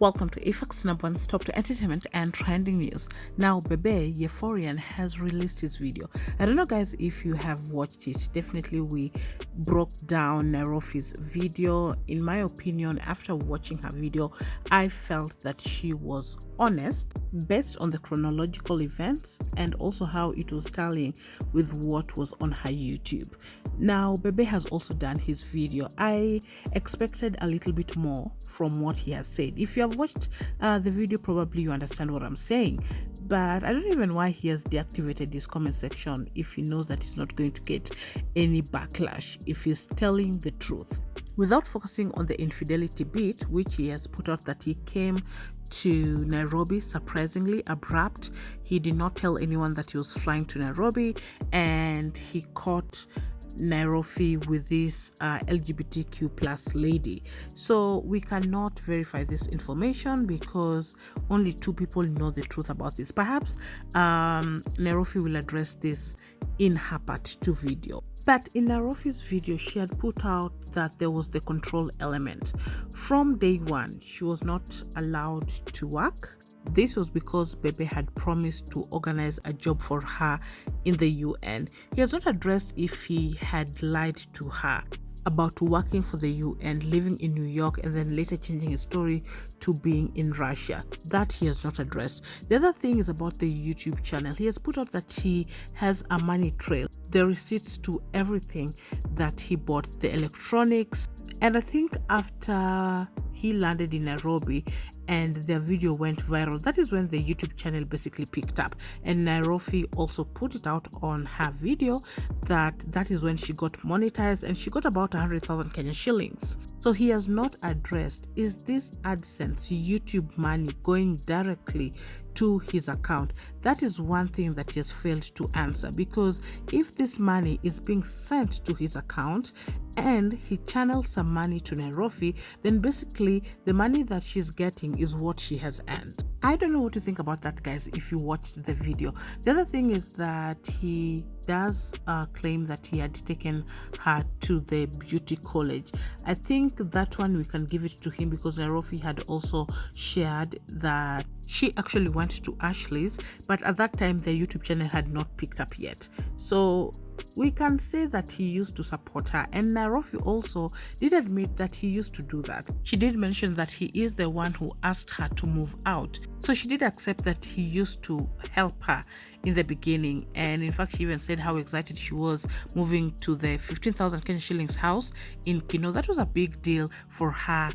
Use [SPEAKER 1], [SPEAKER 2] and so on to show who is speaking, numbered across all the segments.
[SPEAKER 1] Welcome to AFAX number one stop to entertainment and trending news. Now, Bebe Euphorian has released his video. I don't know, guys, if you have watched it. Definitely, we broke down Nairofey's video. In my opinion, after watching her video, I felt that she was honest based on the chronological events and also how it was tallying with what was on her YouTube. Now, Bebe has also done his video. I expected a little bit more from what he has said. If you have watched the video, probably you understand what I'm saying, but I don't even know why he has deactivated his comment section if he knows that he's not going to get any backlash if he's telling the truth. Without focusing on the infidelity bit, which he has put out that he came to Nairobi surprisingly abrupt. He did not tell anyone that he was flying to Nairobi, and he caught Nairofey with this LGBTQ plus lady. So we cannot verify this information because only two people know the truth about this. Perhaps Nairofey will address this in her part 2 video. But in Nairofey's video, she had put out that there was the control element. From day one, she was not allowed to work. This was because Bebe had promised to organize a job for her in the UN. He has not addressed if he had lied to her about working for the UN, living in New York, and then later changing his story to being in Russia. That he has not addressed. The other thing is about the YouTube channel. He has put out that he has a money trail, the receipts to everything that he bought, the electronics. And I think after he landed in Nairobi and their video went viral, that is when the YouTube channel basically picked up, and Nairofey also put it out on her video that is when she got monetized, and she got about 100,000 Kenyan shillings. So he has not addressed, is this AdSense YouTube money going directly to his account? That is one thing that he has failed to answer, because if this money is being sent to his account and he channels some money to Nairofey, then basically the money that she's getting is what she has earned. I don't know what to think about that, guys, if you watched the video. The other thing is that he does claim that he had taken her to the beauty college. I think that one we can give it to him because Nairofey had also shared that she actually went to Ashley's, but at that time the YouTube channel had not picked up yet. So we can say that he used to support her, and Nairofey also did admit that he used to do that. She did mention that he is the one who asked her to move out, so she did accept that he used to help her in the beginning. And in fact, she even said how excited she was moving to the 15,000 Kenyan shillings house in Kino. That was a big deal for her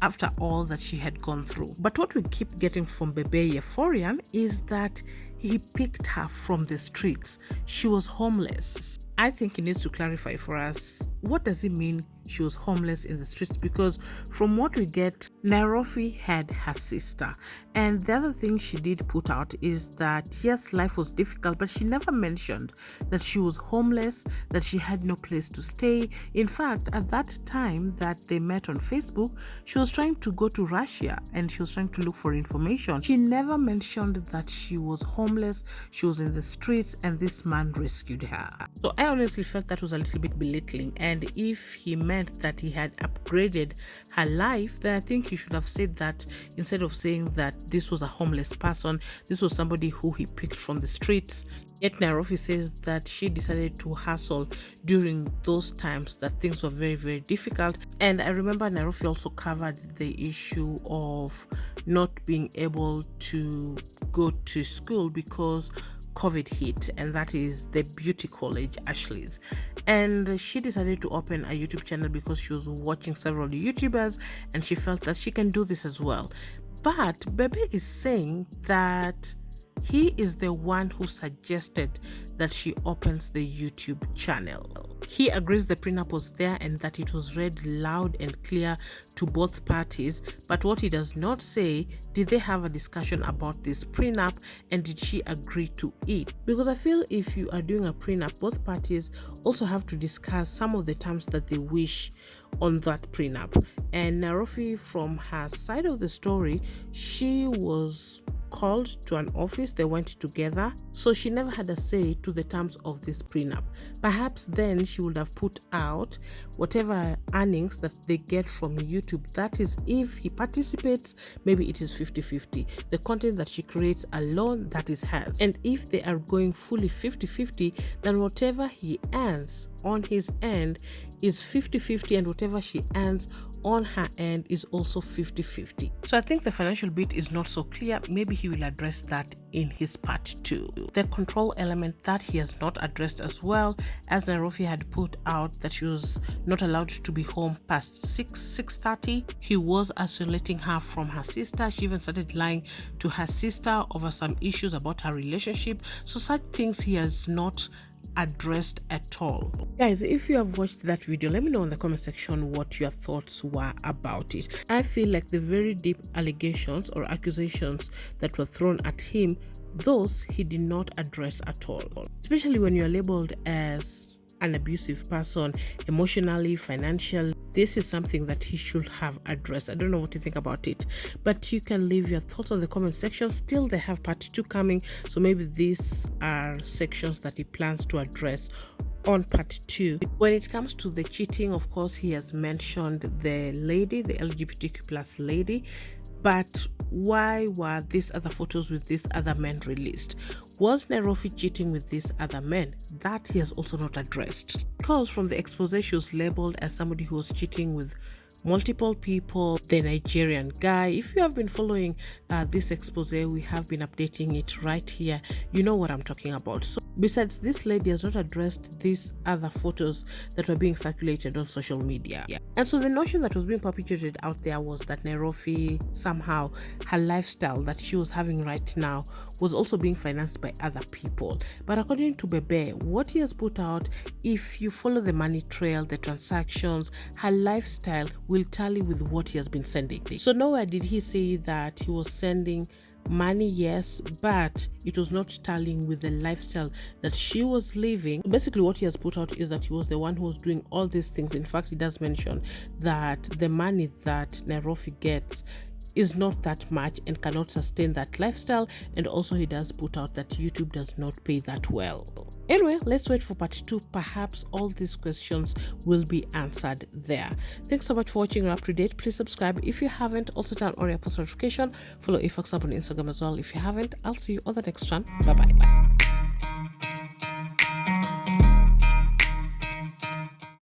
[SPEAKER 1] after all that she had gone through. But what we keep getting from Bebe Euphorian is that he picked her from the streets. She was homeless. I think he needs to clarify for us, what does it mean she was homeless in the streets? Because from what we get, Nairofey had her sister. And the other thing she did put out is that yes, life was difficult, but she never mentioned that she was homeless, that she had no place to stay. In fact, at that time that they met on Facebook, she was trying to go to Russia and she was trying to look for information. She never mentioned that she was homeless, she was in the streets, and this man rescued her. So I honestly felt that was a little bit belittling, and if he meant that he had upgraded her life, then I think he should have said that instead of saying that this was a homeless person, this was somebody who he picked from the streets. Yet Nairofey says that she decided to hustle during those times, that things were very, very difficult. And I remember Nairofey also covered the issue of not being able to go to school because COVID hit, and that is the beauty college, Ashley's. And she decided to open a YouTube channel because she was watching several YouTubers and she felt that she can do this as well. But Bebe is saying that he is the one who suggested that she opens the YouTube channel. He agrees the prenup was there and that it was read loud and clear to both parties, but what he does not say, did they have a discussion about this prenup and did she agree to it? Because I feel if you are doing a prenup, both parties also have to discuss some of the terms that they wish on that prenup. And Nairofey, from her side of the story, she was called to an office, they went together, so she never had a say to the terms of this prenup. Perhaps then she would have put out whatever earnings that they get from YouTube. That is, if he participates, maybe it is 50-50. The content that she creates alone, that is hers. And if they are going fully 50-50, then whatever he earns on his end is 50-50, and whatever she earns on her end is also 50-50. So I think the financial bit is not so clear. Maybe he will address that in his part 2. The control element that he has not addressed as well, as Nairofey had put out that she was not allowed to be home past 6:30. He was isolating her from her sister. She even started lying to her sister over some issues about her relationship. So such things he has not addressed at all. Guys, if you have watched that video, let me know in the comment section what your thoughts were about it. I feel like the very deep allegations or accusations that were thrown at him, those he did not address at all, especially when you're labeled as an abusive person, emotionally, financially. This is something that he should have addressed. I don't know what you think about it, but you can leave your thoughts on the comment section. Still, they have part 2 coming, so maybe these are sections that he plans to address on part 2. When it comes to the cheating, of course, he has mentioned the lady, the LGBTQ plus lady, but why were these other photos with these other men released? Was Nairofey cheating with these other men? That he has also not addressed. Because from the expose, she was labeled as somebody who was cheating with multiple people. The Nigerian guy, if you have been following this expose, we have been updating it right here. You know what I'm talking about. So besides, this lady has not addressed these other photos that were being circulated on social media. And so the notion that was being perpetuated out there was that Nairofey, somehow her lifestyle that she was having right now was also being financed by other people. But according to Bebe, what he has put out, if you follow the money trail, the transactions, her lifestyle will tally with what he has been sending. So nowhere did he say that he was sending money, yes, but it was not tallying with the lifestyle that she was living. Basically, what he has put out is that he was the one who was doing all these things. In fact, he does mention that the money that Nairofey gets is not that much and cannot sustain that lifestyle, and also he does put out that YouTube does not pay that well. Anyway, let's wait for part 2. Perhaps all these questions will be answered there. Thanks so much for watching. You're up to date. Please subscribe if you haven't. Also turn on your post notification. Follow Ifax up on Instagram as well if you haven't. I'll see you on the next one. Bye bye.